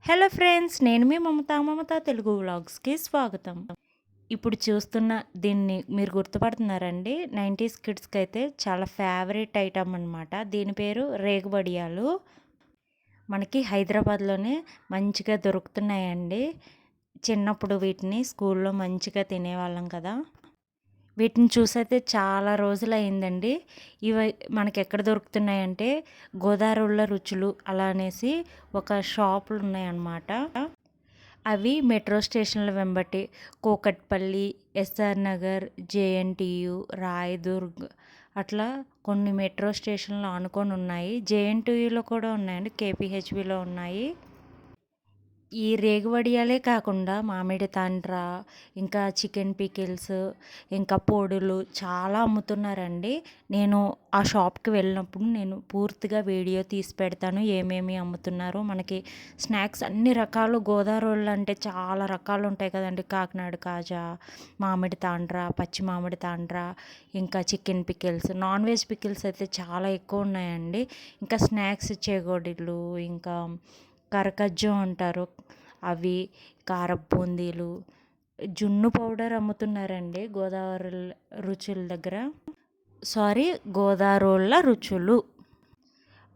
Hello friends, నేను మీ మమత తెలుగు వ్లాగ్స్కి స్వాగతం. ఇప్పుడు చూస్తున్న దీన్ని మీరు గుర్తుపడుతున్నారండి? 90s కిడ్స్కి అయితే చాలా ఫేవరెట్ ఐటమ్ అనమాట. దీని పేరు రేగుబడియాలు. మనకి హైదరాబాద్లోనే మంచిగా దొరుకుతున్నాయండి. చిన్నప్పుడు వీటిని స్కూల్లో మంచిగా తినేవాళ్ళం కదా. వీటిని చూసైతే చాలా రోజులయిందండి. ఇవి మనకెక్కడ దొరుకుతున్నాయంటే గోదావరిలో రుచులు అలా అనేసి ఒక షాపులు ఉన్నాయన్నమాట. అవి మెట్రో స్టేషన్ల వెంబటి కూకట్పల్లి, ఎస్ఆర్ నగర్, జేఎన్టీయు, రాయదుర్గ్ అట్లా కొన్ని మెట్రో స్టేషన్లు ఆనుకొని ఉన్నాయి. జేఎన్టీయులో కూడా ఉన్నాయండి, కేపీహెచ్బిలో ఉన్నాయి. ఈ రేగువడియాలే కాకుండా మామిడి తాండ్ర, ఇంకా చికెన్ పికిల్స్, ఇంకా పొడులు చాలా అమ్ముతున్నారండి. నేను ఆ షాప్‌కి వెళ్ళినప్పుడు నేను పూర్తిగా వీడియో తీసి పెడతాను. ఏమేమి అమ్ముతున్నారో మనకి స్నాక్స్ అన్ని రకాలు. గోదావరోళ్ళు అంటే చాలా రకాలు ఉంటాయి కదండీ! కాకినాడ కాజా, మామిడి తాండ్ర, పచ్చి మామిడి తాండ్ర, ఇంకా chicken pickles, non veg pickles అయితే చాలా ఎక్కువ ఉన్నాయండి. ఇంకా స్నాక్స్ చేగోడీలు, ఇంకా కరకజ్జం అంటారు అవి, కారపు బూందీలు, జున్ను పౌడర్ అమ్ముతున్నారండి గోదావరి రుచుల దగ్గర. గోదావరోళ్ళ రుచులు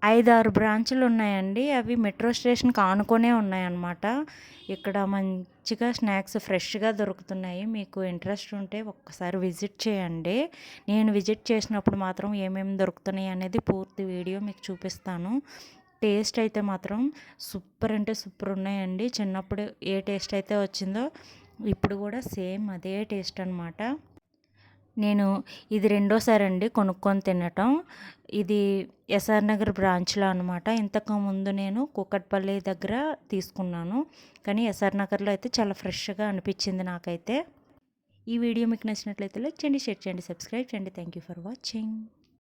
5, 6 బ్రాంచులు ఉన్నాయండి. అవి మెట్రో స్టేషన్‌కి ఆనుకునే ఉన్నాయన్నమాట. ఇక్కడ మంచిగా స్నాక్స్ ఫ్రెష్‌గా దొరుకుతున్నాయి. మీకు ఇంట్రెస్ట్ ఉంటే ఒక్కసారి విజిట్ చేయండి. నేను విజిట్ చేసినప్పుడు మాత్రం ఏమేమి దొరుకుతున్నాయి అనేది పూర్తి వీడియో మీకు చూపిస్తాను. టేస్ట్ అయితే మాత్రం సూపర్ అంటే సూపర్ ఉన్నాయండి. చిన్నప్పుడు ఏ టేస్ట్ అయితే వచ్చిందో ఇప్పుడు కూడా సేమ్ అదే టేస్ట్ అనమాట. నేను ఇది రెండోసారి అండి కొనుక్కొని తినటం. ఇది ఎస్ఆర్ నగర్ బ్రాంచ్‌లో అనమాట. ఇంతకుముందు నేను కూకట్పల్లి దగ్గర తీసుకున్నాను. కానీ ఎస్ఆర్ నగర్‌లో అయితే చాలా ఫ్రెష్‌గా అనిపించింది నాకైతే. ఈ వీడియో మీకు నచ్చినట్లయితే లైక్ చేయండి, షేర్ చేయండి, సబ్స్క్రైబ్ చేయండి. Thank you for watching.